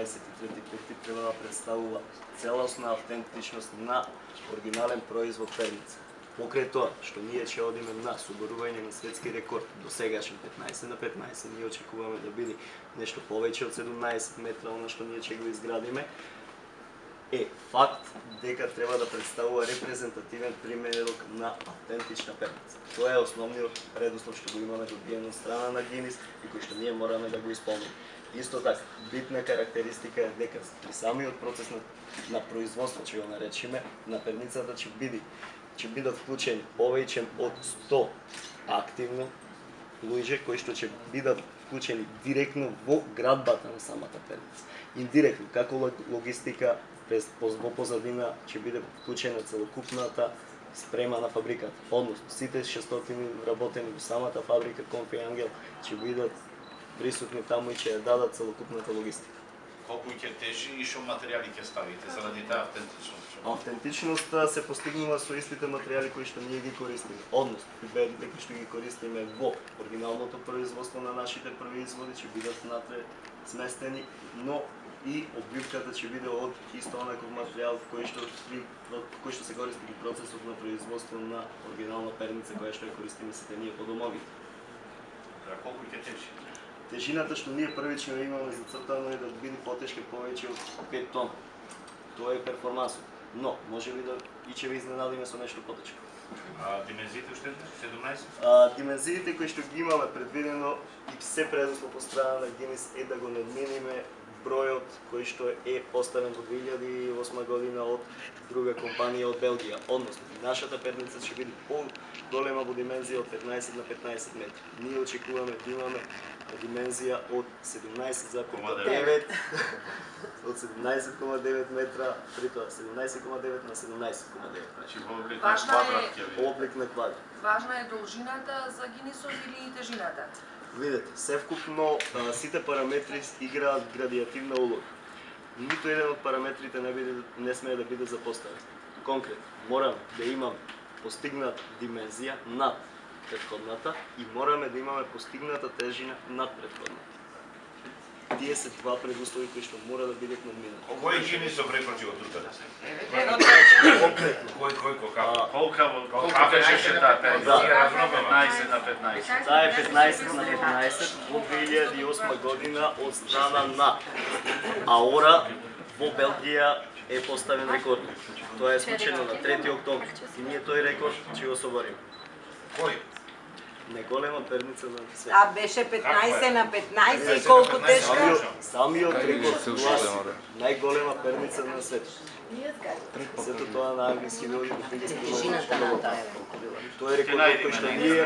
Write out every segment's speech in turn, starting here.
23.5 треба да представува целосна автентичност на оригинален производ перница. Покрај тоа, што ние ќе одиме на соборување на светски рекорд до сегашен 15 на 15, ние очекуваме да биде нешто повеќе од 17 метра, она што ние ќе го изградиме, е факт дека треба да представува репрезентативен примерок на автентична перница. Тоа е основниот предуслов што го имаме добиено од страна на Гинис и кој што ние мораме да го исполниме. Исто така, битна карактеристика е дека при самиот процес на производство, ќе го наречеме, на перницата ќе бидат вклучени повеќе од 100 активно луѓе кои што ќе бидат вклучени директно во градбата на самата перница. Индиректно, како логистика, во позадина ќе биде вклучена целокупната спрема на фабриката. Односно, сите 600 работени во самата фабрика Конфи Ангел ќе бидат присутни таму и ќе ја дадат целокупната логистика. Колку ќе тежи и што материјали ќе ставите заради таа автентичност? Автентичноста се постигнува со истите материјали кои што ние ги користиме. Односно, фиберите кои што ги користиме во оригиналното производство на нашите производи ќе бидат внатре сместени, но и обвивката ќе биде од исто онаков материјал кој што се користи во процесот на производство на оригинална перница која што ја користиме сите ние по домовите. Колку ќе тежи? Тежината што ние првично имаме зацртано е да биде потешка повеќе од 5 тона. Тоа е перформансот. Но, може би да и ќе ви изненадиме со нешто потешко. А димензиите уште 17? Димензиите кои што ги имаме предвидено и се предуслов од страна на Гинис е да го надминиме бројот кој што е поставен во 2008 година од друга компанија од Белгија. Односно, нашата перница ќе биде по-голема во димензија од 15 на 15 метри. Ние очекуваме да имаме димензија од 17,9 од 17,9 метра, при тоа 17,9 на 17,9. Значи во облик на квадрат ќе биде. Облик на квадрат. Важна е должината за Гинисов или тежината? Видете, севкупно сите параметри играат градиативна улога. Ниту еден од параметрите не смее да биде запоставен. Конкретно, мораме да имаме постигната димензија над претходната и мораме да имаме постигната тежина над претходната. Тие се два предуслови кои што мора да бидат надминати. Кој Гинисов рекорд ќе го тутаде? Конкретно. Колка беше таа перница? 15 на 15. Таа е 15 на 15 во 2008 година од страна на Аора во Белгија е поставен рекорд. Тоа е случајно на 3 октомври и ние тој рекорд ќе го собориме. Кој? Најголема перница на свет. А беше 15 на 15 и колку тешка? Самиот рекорд гласи најголема перница на свет. Сето тоа на англиски дојде до Тежината на таа. Тоа е рекордот кој што ние,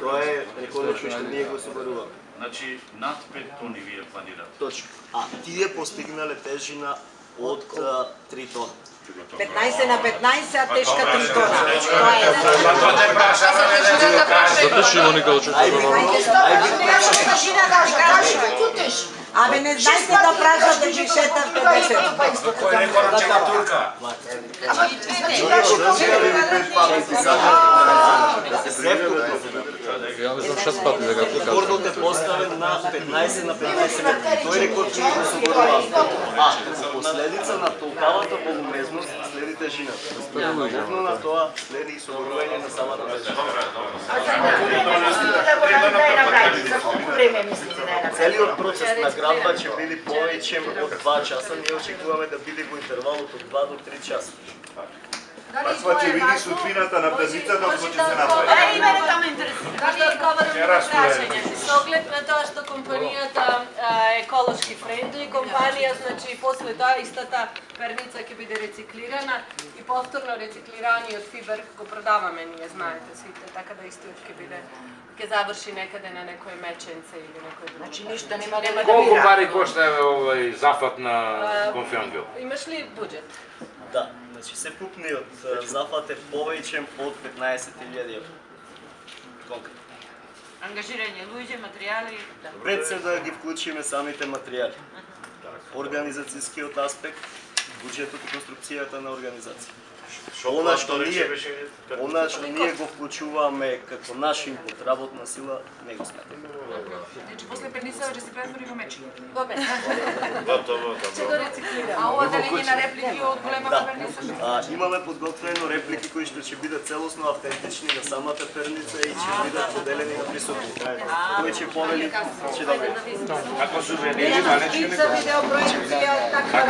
тоа е рекордот кој што ние го соборуваме. Значи над 5 тони вие планирате. Точно. А тие постигнале тежина од 3 тони. 15 на 15, а тешка 3 тона. Тоа е. Запиши го Никола Абе, не знаете да прашате ми шетавте 10. Кој рекорд ќе го турка? Ја не знам 6 пати да го Рекордот е поставен на 15 на 15 метри. Тој рекорд ќе го соборуваме. А, последица на толкавата волумезност следи тежината. Навокно на тоа следи и соборување на самата тежина. Целиот процес на градба ќе биде повеќе од 2 часа. Ние очекуваме да биде во интервалот од 2 до 3 часа. Паква ќе види судбината на перницата кој ќе се направи. Мене тоа ме интересира. Дали одговарам на прашање? Со оглед на тоа што компанијата е еколошки френдли компанија, значи после тоа истата перница ќе биде рециклирана и повторно рециклираниот фибер го продаваме ние, знаете сите, така да истиот ќе заврши некаде на некој меченце или некој друг. Значи ништо нема да Колку пари кошта овој зафат на Конфи Ангел? Имаш ли буџет? Да, значи секупниот зафат е повеќе од 15.000 евра. Конкретно. ангажирање луѓе, материјали, Пред се да ги вклучиме самите материјали. Организацијскиот аспект, буџетот и конструкцијата на организација. Она што ние го вклучуваме како наш инпут, работна сила, не го сметаме. Значи после перница ќе се претвори во меч. Добре. Готово. Ќе го рециклираме. А ова делење на реплики од големата перница? Имаме подготвено реплики кои што ќе бидат целосно автентични на самата перница и ќе бидат поделени на присутните. Кој ќе повели, ќе добие. Како сувенири, малечки Пица, видеопроекција, таква